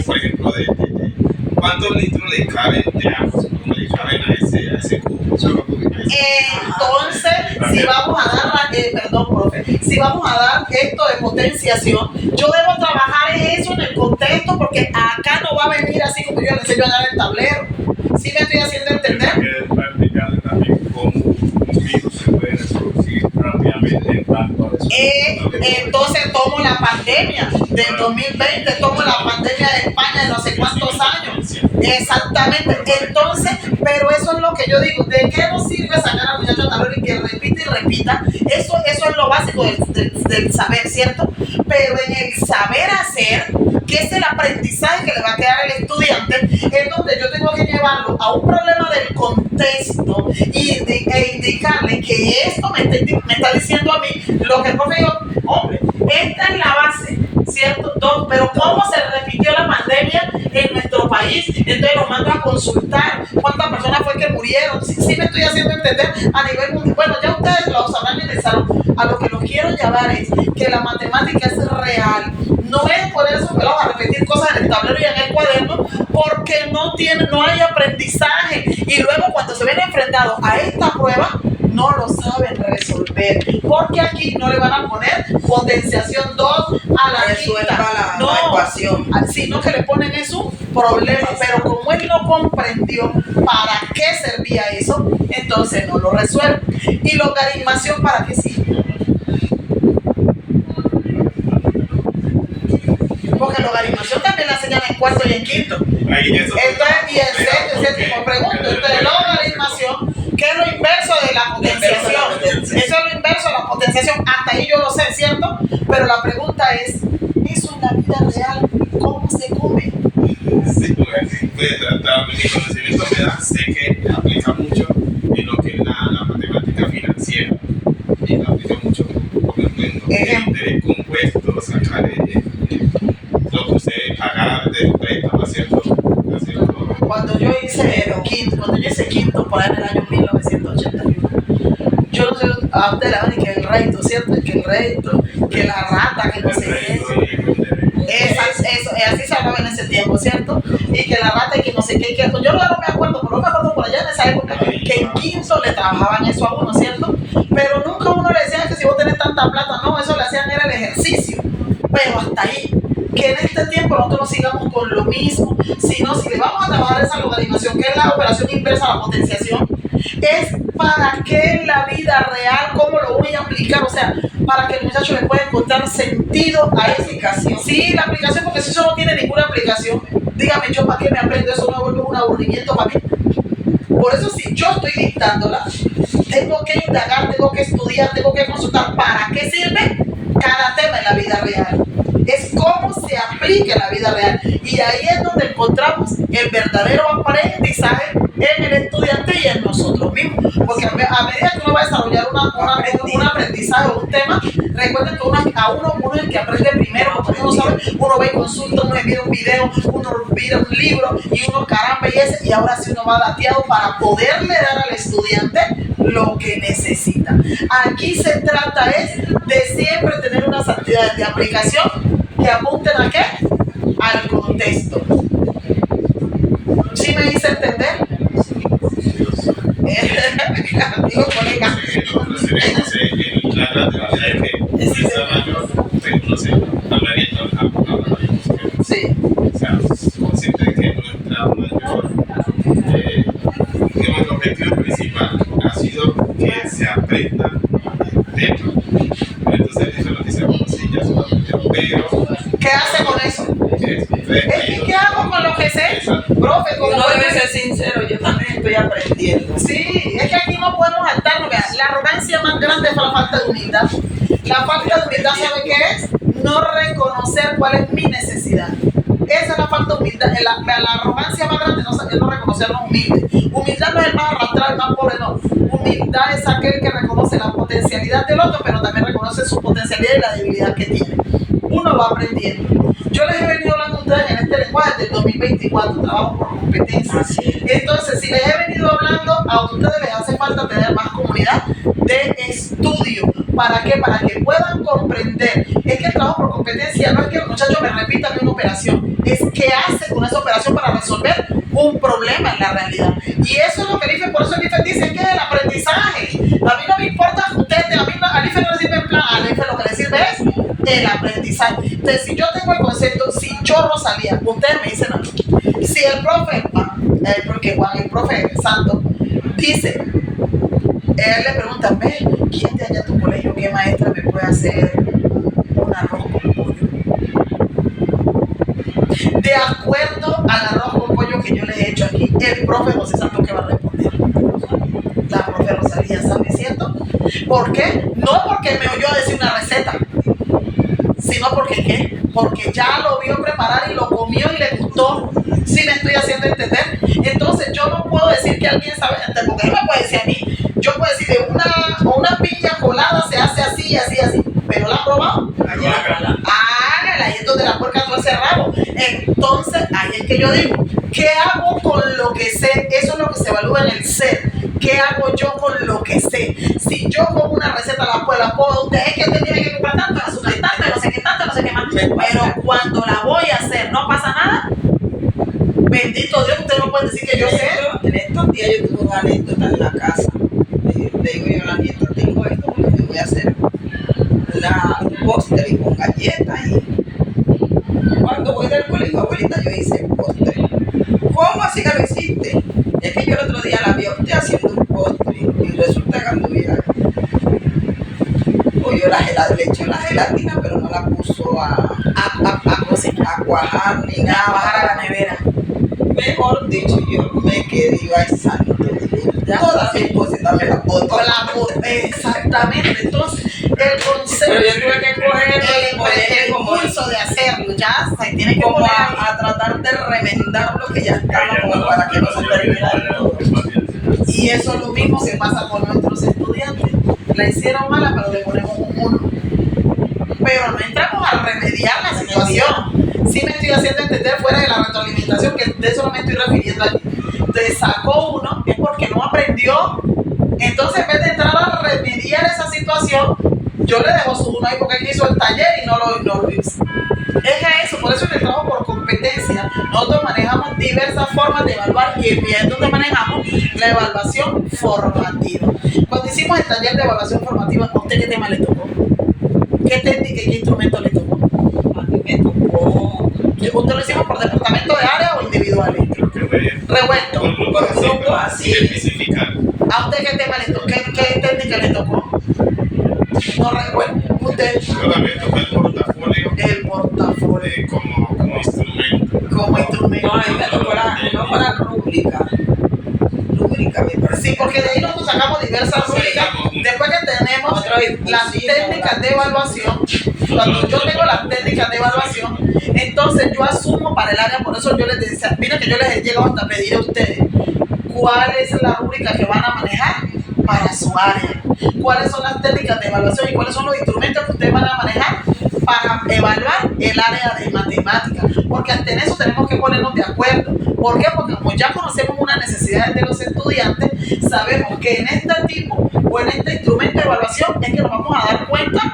por ejemplo, de cuántos litros le caben de agua, cómo le caben a ese cubo. Entonces, si vamos a dar, si vamos a dar esto de potenciación, yo debo trabajar eso en el contexto, porque acá no va a venir así como yo le enseño a dar el tablero. ¿Sí me estoy haciendo entender? Que para explicarle también cómo un virus se puede reproducir rápidamente en tanto a eso. Entonces tomo la pandemia del 2020, tomo la pandemia de España de no sé cuántos años. Exactamente. Entonces, pero eso es lo que yo digo. ¿De qué nos sirve sacar al muchacho tablero y que repita y repita? Eso es lo básico del saber, ¿cierto? Pero en el saber hacer, que es el aprendizaje que le va a quedar al estudiante, es donde yo tengo que llevarlo a un problema del contexto e indicarle que esto me está diciendo a mí lo que el profe dijo, hombre, esta es la base, ¿cierto? Pero ¿cómo se repitió la pandemia en nuestro país? Entonces lo mando a consultar cuántas personas fue que murieron. Sí me estoy haciendo entender a nivel mundial. Bueno, ya ustedes lo sabrán y analizaron. A lo que los quiero llevar es que la matemática es real. No es poner esos pelos a repetir cosas en el tablero y en el cuaderno porque no hay aprendizaje. Y luego cuando se ven enfrentados a esta prueba, no lo saben resolver, porque aquí no le van a poner potenciación 2 a la quinta, la ecuación, sino que le ponen eso problema, pero como él no comprendió para qué servía eso, entonces no lo resuelve. ¿Y logaritmación para qué sirve? Porque logaritmación también la enseñan en cuarto y en quinto. Entonces, y en séptimo, pregunto, entonces logaritmación, ¿qué es lo inverso de la potenciación? Eso es lo inverso de la potenciación. Hasta ahí yo lo sé, ¿cierto? Pero la pregunta es, ¿eso en la vida real cómo se come? Sí, pues mi conocimiento me da, sé que aplica mucho en lo que es la matemática financiera. Y la aplica mucho, por ejemplo, de compuestos, sacar lo que usted pagar de préstamo, ¿cierto? Cuando yo hice quinto, por ahí en el año 1981, yo no sé a usted le van a que el reto, ¿cierto? Que el reto, que la rata, que no sé qué. Eso, así se hablaba en ese tiempo, ¿cierto? Y que la rata y que no sé qué. Yo no me acuerdo, pero no me acuerdo por allá en esa época que en quinto le trabajaban eso a uno, ¿cierto? Pero nunca uno le decía que si vos tenés tanta plata, no, eso le hacían era el ejercicio. Pero hasta ahí. Que en este tiempo nosotros no sigamos con lo mismo, sino si le vamos a trabajar esa logaritmación, que es la operación inversa a la potenciación, es para que en la vida real, cómo lo voy a aplicar, o sea, para que el muchacho le pueda encontrar sentido a esa aplicación. Sí, la aplicación, porque si eso no tiene ninguna aplicación, dígame yo para qué me aprendo eso, no vuelve un aburrimiento para mí. Por eso si yo estoy dictándola, tengo que indagar, tengo que estudiar, tengo que consultar para qué sirve cada tema en la vida real. Es cómo se aplica en la vida real. Y ahí es donde encontramos el verdadero aprendizaje en el estudiante y en nosotros mismos. Porque a medida que uno va a desarrollar un aprendizaje o un tema, recuerden que uno es el que aprende primero, porque uno sabe, uno ve y consulta, uno mira un video, uno mira un libro y uno caramba y ahora sí uno va dateado para poderle dar al estudiante lo que necesita. Aquí se trata es de siempre tener unas actividades de aplicación que apunten ¿a qué? Al contexto. ¿Sí me hice entender? Digo, colega. La gran realidad es que esa mayor, no sé, hablaría sí. O sea, consciente de que nuestra mayor, digamos, el objetivo principal ha sido que se aprenda el tema. Entonces, eso lo dice como si ya se lo aprendió, pero ¿qué hace con eso? ¿Qué hago con lo que sé? Profe, como uno debe ser sincero, yo también estoy aprendiendo. Sí, es que aquí no podemos saltarnos. La arrogancia más grande es la falta de humildad. La falta de humildad, ¿sabe qué es? No reconocer cuál es mi necesidad. Esa es la falta de humildad. La arrogancia más grande es no reconocernos humildes. Humildad no es el más arrastrado, el más pobre, no. Humildad es aquel que reconoce la potencialidad del otro, pero también reconoce su potencialidad y la debilidad que tiene. Uno va aprendiendo. Yo les he venido hablando a ustedes en este lenguaje del 2024, trabajo por competencia. Entonces, si les he venido hablando, a ustedes les hace falta tener más comunidad de estudio. ¿Para qué? Para que puedan comprender. Es que el trabajo por competencia no es que los muchachos me repitan una operación, es que hace con esa operación para resolver un problema en la realidad. Y eso es lo que el IFE, por eso el IFE dice que es el aprendizaje. A mí no me importa ustedes, al IFE no le sirve en plan, al IFE lo que le sirve es el aprendizaje. Entonces, si yo tengo el concepto, si yo Rosalía, ustedes me dicen a mí, si el profe Santo dice, él le pregunta, ve, ¿quién de allá a tu colegio, qué maestra me puede hacer un arroz con pollo? De acuerdo al arroz con pollo que yo le he hecho aquí, el profe José Santo, ¿qué va a responder? La profe Rosalía, ¿sabe, cierto? ¿Por qué? No porque me oyó decir una receta, sino porque ¿qué? porque ya lo vio preparar y lo comió y le gustó. ¿Sí me estoy haciendo entender? Entonces yo no puedo decir que alguien sabe, porque él me puede decir a mí, yo puedo decir de una piña colada se hace así, así, así, pero la ha probado. Hágala, y es donde la puerca tuerce el rabo. Entonces ahí es que yo digo, ¿qué hago con lo que sé? Eso es lo que se evalúa en el ser. ¿Qué hago yo con lo que sé? Si yo con una receta la puedo, usted es que te tiene que comprar tanto, azúcar y tanto, no sé qué tanto, no sé qué más. Pero cuando la voy a hacer, no pasa nada. Bendito Dios, usted no puede decir que yo sé. En estos días yo tuve una anécdota en la casa. Le digo yo a la nieta, tengo esto porque me voy a hacer un postre con galletas. Y cuando voy del colegio, abuelita, yo hice el postre. ¿Cómo así que lo hiciste? Es que yo el otro día la vi a usted haciendo un postre y resulta que anduviera. O yo le echó la gelatina, pero no la puso a cuajar ni nada. A bajar a la nevera. Mejor dicho, yo me quedé yo al santo. Todas mis cositas me las boto. Exactamente. Entonces, el concepto. Pero yo tuve que coger el impulso de hacerlo. Ya se tiene que como poner a tratar de remendar lo que ya estaba, como para que no se terminara todo. Y eso es lo mismo que pasa con nuestros estudiantes. La hicieron mala, pero le ponemos un 1. Pero no entramos a remediar la situación. Sí me estoy haciendo entender fuera de la retroalimentación, que de eso no me estoy refiriendo aquí. Entonces sacó 1, es porque no aprendió. Entonces en vez de entrar a remediar esa situación, yo le dejo su 1 ahí porque él hizo el taller y no lo hizo. Es eso, por eso que trabajo por competencia. Nosotros manejamos diversas formas de evaluar y es donde manejamos la evaluación formativa. Cuando hicimos el taller de evaluación formativa, ¿a usted qué tema le tocó? ¿Qué técnica y qué instrumento le tocó? A mí me tocó. ¿Usted lo hicimos por departamento de área o individuales? Revuelto. Por grupos así. Especificar. ¿A usted qué tema le tocó? ¿Qué técnica le tocó? No recuerdo. Usted. Yo también toqué el portafolio. El portafolio. Como instrumento. Como instrumento. No, a mí me tocó la rúbrica. Rúbrica, me parece. Sí, porque de ahí nosotros sacamos diversas rúbricas. Después que tenemos las técnicas de evaluación, cuando yo tengo las técnicas de evaluación, entonces yo asumo para el área, por eso yo les decía, mira que yo les he llegado hasta pedir a ustedes cuál es la rúbrica que van a manejar para su área, cuáles son las técnicas de evaluación y cuáles son los instrumentos que ustedes van a manejar para evaluar el área de matemáticas, porque ante eso tenemos que ponernos de acuerdo. ¿Por qué? Porque como ya conocemos unas necesidades de los estudiantes, sabemos que en este tipo o en este instrumento de evaluación es que nos vamos a dar cuenta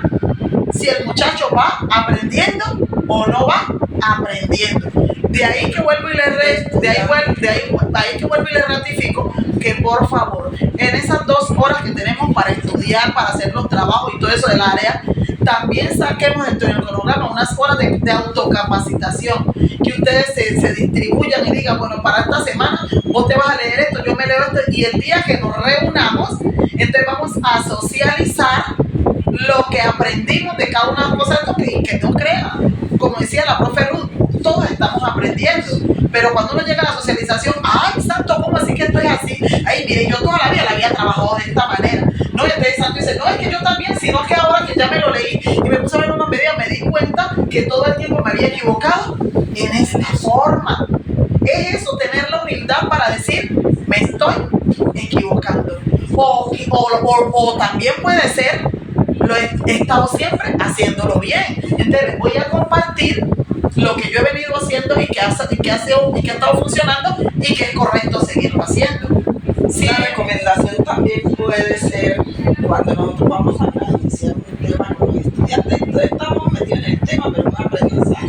si el muchacho va aprendiendo o no va aprendiendo. De ahí que vuelvo y le ratifico que por favor, en esas 2 horas que tenemos para estudiar, para hacer los trabajos y todo eso del área, también saquemos dentro del cronograma unas horas de autocapacitación, que ustedes se distribuyan y digan, bueno, para esta semana vos te vas a leer esto, yo me leo esto, y el día que nos reunamos, entonces vamos a socializar lo que aprendimos de cada una de las cosas y que no crean, como decía la profe Ruth, todos estamos aprendiendo, pero cuando uno llega a la socialización, ay, santo, ¿cómo así que esto es así? Ay, mire, yo toda la vida la había trabajado de esta manera. No, y entonces santo dice, no, es que yo también, sino que ahora que ya me lo leí y me puse a ver unos medios, me di cuenta que todo el tiempo me había equivocado en esta forma. Es eso, tener la humildad para decir, me estoy equivocando. O también puede ser, lo he estado siempre haciéndolo bien. Entonces voy a compartir lo que yo he venido haciendo y que ha estado funcionando y que es correcto seguirlo haciendo. Sí. Una recomendación también puede ser cuando nosotros vamos a iniciar un tema con los estudiantes. Entonces estamos metidos en el tema, pero no aprendizaje.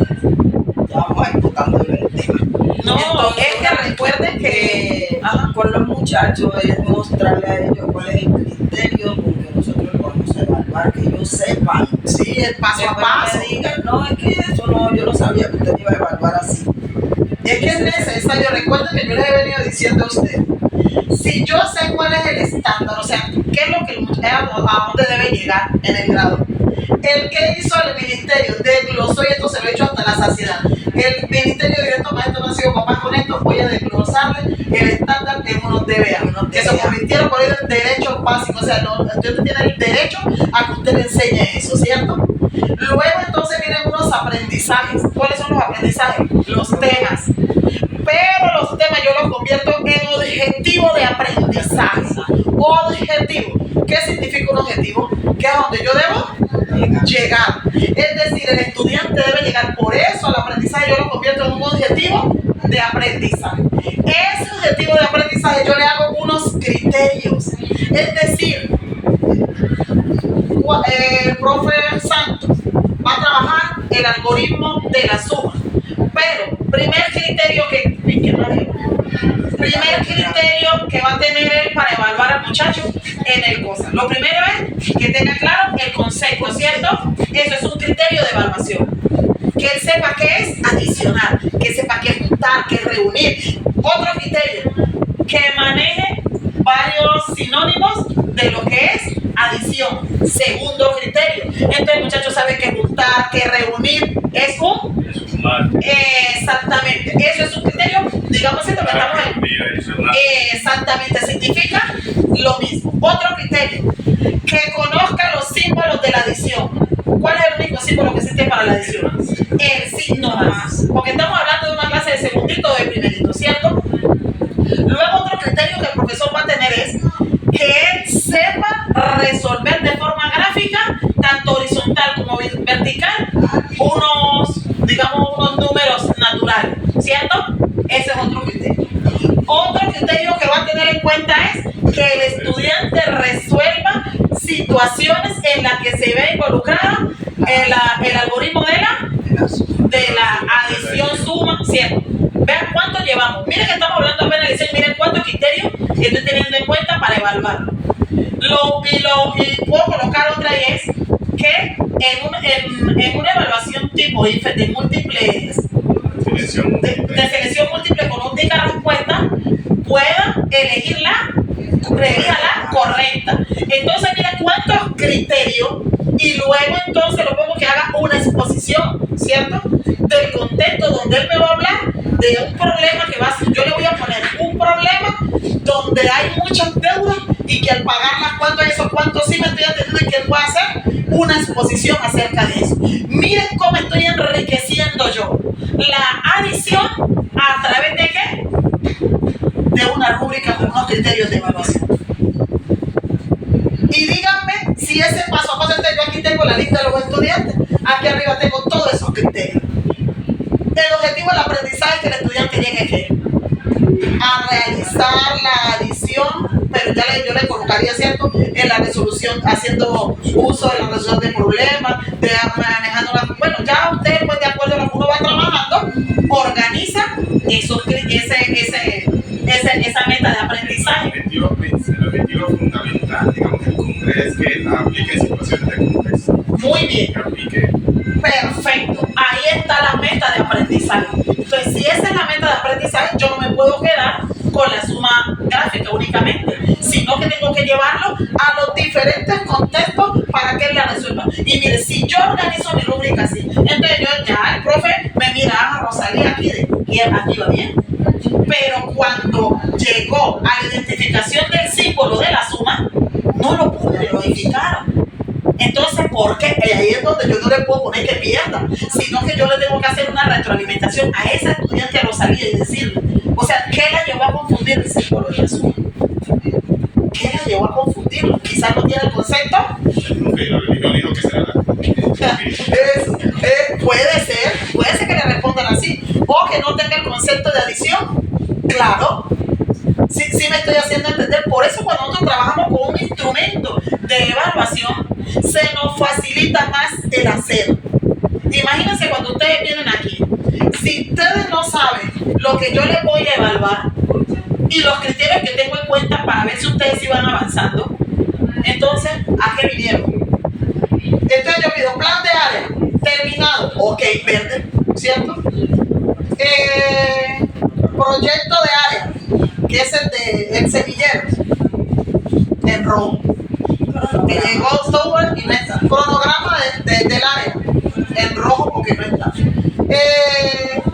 Ya vamos explicando el tema. No, entonces, es que recuerden que con los muchachos es mostrarle a ellos cuál es el criterio con que nosotros lo vamos a evaluar, que ellos sepan. Sí, el paso a paso. Me digan, no, es que eso no, yo no sabía que usted iba a evaluar así. Es que es necesario, recuerden que yo les he venido diciendo a ustedes, si yo sé cuál es el estándar, o sea, qué es lo que a dónde debe llegar en el grado. El que hizo el ministerio desglosó, y esto se lo he hecho hasta la saciedad. El ministerio dijo, esto maestro no ha sido papá con esto, voy a desglosarle el estándar en unos DBA, que se convirtieron por ellos en derechos básicos, o sea, usted tiene el derecho a que usted le enseñe eso, ¿cierto? Luego entonces vienen unos los aprendizajes. ¿Cuáles son los aprendizajes? Los temas. Pero los temas yo los convierto en objetivo de aprendizaje. Objetivo. ¿Qué significa un objetivo? Que es a donde yo debo llegar. Es decir, el estudiante debe llegar. Por eso el aprendizaje yo lo convierto en un objetivo de aprendizaje. Ese objetivo de aprendizaje yo le hago unos criterios. Es decir, el profe Santos va a trabajar el algoritmo de la suma. Pero, primer criterio que va a tener él para evaluar al muchacho en el cosa. Lo primero es que tenga claro el concepto, ¿cierto? Eso es un criterio de evaluación. Que él sepa qué es adicionar, que sepa qué es juntar, qué es reunir. Otro criterio, que maneje varios sinónimos de lo que es adición. Segundo criterio, entonces el muchacho sabe que juntar, que reunir es un... Exactamente, eso es un criterio, digamos esto que estamos en... Exactamente, significa lo mismo. Otro criterio, que conozca los símbolos de la adición. ¿Cuál es el único símbolo que existe para la adición? El signo más. Porque estamos hablando de una clase de segundito o de primerito, ¿cierto? Luego otro criterio que el profesor va a tener es que él sepa resolver de forma gráfica, tanto horizontal como vertical, unos números naturales, ¿cierto? Ese es otro criterio. Otro criterio que va a tener en cuenta es que el estudiante resuelva situaciones en las que se ve involucrada el algoritmo de la adición suma, ¿cierto? Vean cuánto llevamos. Miren que estamos hablando apenas de diseño, miren cuántos criterios estoy teniendo en cuenta para evaluarlo. Y puedo colocar otra y es que en una evaluación tipo IFE de múltiples de selección múltiple con única respuesta, pueda elegir la correcta. Entonces mira cuántos criterios y luego entonces lo pongo que haga una exposición, ¿cierto? Del contexto donde él me va a hablar de un problema que va a ser, yo le voy a poner un problema donde hay muchas deudas y que al pagarlas cuánto es eso, cuánto sí me estoy atendiendo y que él pueda hacer una exposición acerca de eso. Miren cómo estoy enriqueciendo yo la adición a través de ¿qué? De una rúbrica con unos criterios de evaluación. Y díganme si ese paso a paso, yo aquí tengo la lista de los estudiantes, aquí arriba tengo todos esos criterios. El objetivo del aprendizaje es que el estudiante llegue a realizar la adición, pero ya yo le colocaría, ¿cierto? En la resolución, haciendo uso de la resolución de problemas, de manejando la... Bueno, ya usted, pues de acuerdo a lo que uno va trabajando, organiza esa meta de aprendizaje. El objetivo fundamental, digamos, del cumbre es que la aplique en situaciones de contexto. Muy bien. Que aplique. Perfecto. Ahí está la meta de aprendizaje. Entonces, si esa es la meta de aprendizaje, yo no me puedo quedar con la suma gráfica únicamente, sino que tengo que llevarlo a los diferentes contextos para que él la resuelva. Y mire, si yo organizo mi rúbrica así, entonces el profe me mira a Rosalía aquí aquí va bien. Pero cuando llegó a la identificación del símbolo de la suma, no lo pude modificar. Entonces, ¿por qué? Ahí es donde yo no le puedo poner que pierda, sino que yo le tengo que hacer una retroalimentación a esa estudiante a Rosalía y decirle, o sea, ¿qué la llevó a confundir el símbolo de la suma? ¿Qué la llevó a confundir? Quizás no tiene el concepto. No dijo que será la... Puede ser que le respondan así, o que no tenga el concepto de adición. Claro, sí me estoy haciendo entender. Por eso cuando nosotros trabajamos con un instrumento de evaluación, se nos facilita más el hacer. Imagínense cuando ustedes vienen aquí, si ustedes no saben lo que yo les voy a evaluar y los criterios que tengo en cuenta para ver si ustedes iban avanzando, entonces, ¿a qué vinieron? Entonces yo pido plan de área, terminado, ok, verde, ¿cierto? Proyecto de área, que es el semillero, en rojo. Que llegó software y no está. Cronograma del área, en rojo porque no está.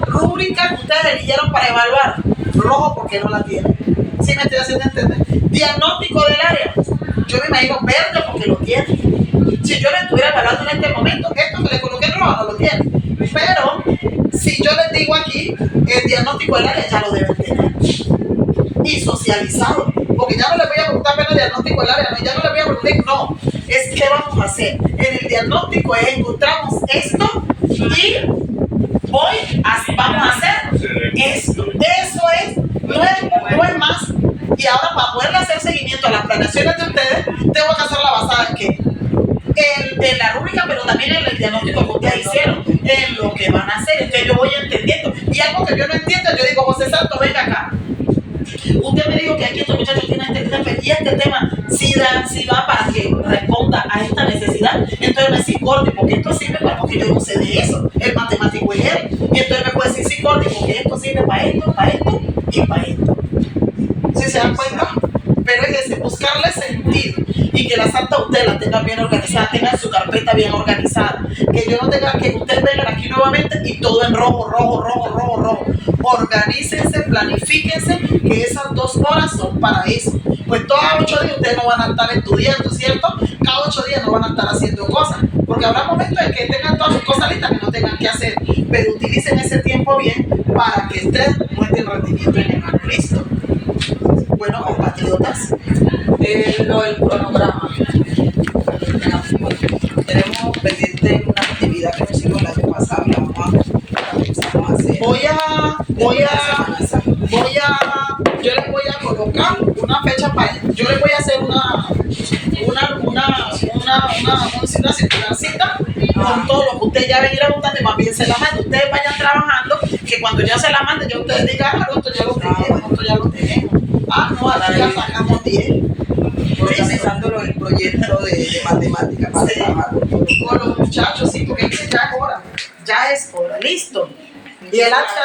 Rúbrica que ustedes eligieron para evaluar, rojo porque no la tienen. ¿Sí me estoy haciendo entender? Diagnóstico del área, yo me imagino verde porque lo tiene. Si yo le estuviera evaluando en este momento, esto que le coloqué en rojo no lo tiene. Pero si yo les digo aquí, el diagnóstico del área ya lo deben tener. Y socializado. Porque ya no les voy a preguntar apenas el diagnóstico del área, no, ya no les voy a preguntar, no. Es qué vamos a hacer. En el diagnóstico encontramos esto y vamos a hacer esto. Eso es, no es más. Y ahora para poderle hacer seguimiento a las planeaciones de ustedes, tengo que hacerla basada en qué. En la rúbrica, pero también en el diagnóstico que ustedes hicieron, en lo que van a hacer. Entonces yo voy entendiendo. Y algo que yo no entiendo, yo digo, José Santo, venga acá. Usted me dijo que aquí estos muchachos tienen este tema y este tema sí va para que responda a esta necesidad. Entonces me dice Corti, porque esto sirve para, porque yo no sé de eso. El matemático es él. Y entonces me puede decir, sí, Corti, porque esto sirve para esto y para esto. ¿Sí se dan cuenta? Pero es ese, buscarle sentido y que la santa usted la tenga bien organizada, tenga su carpeta bien organizada, que yo no tenga que ustedes vengan aquí nuevamente y todo en rojo. Organícense, planifíquense, que esas 2 horas son para eso. Pues todos 8 días ustedes no van a estar estudiando, ¿cierto? Cada 8 días no van a estar haciendo cosas, porque habrá momentos en que tengan todas sus cosas listas que no tengan que hacer, pero utilicen ese tiempo bien para que ustedes muestren rendimiento en el año. Listo. Bueno, compatriotas, El cronograma. Tenemos pendiente una actividad que nos hicimos el año pasado, la vamos a hacer. Yo les voy a colocar una fecha para, yo les voy a hacer una circularcita con todo lo que ustedes ya ven ir apuntando y más bien se la manden. Ustedes vayan trabajando, que cuando ya se la manden, ya ustedes digan, esto ya lo tenemos. No, ahora ya sacamos 10. Organizándolo el proyecto de matemáticas para trabajar con los muchachos, sí, porque es que ya es hora. Listo. Y el acta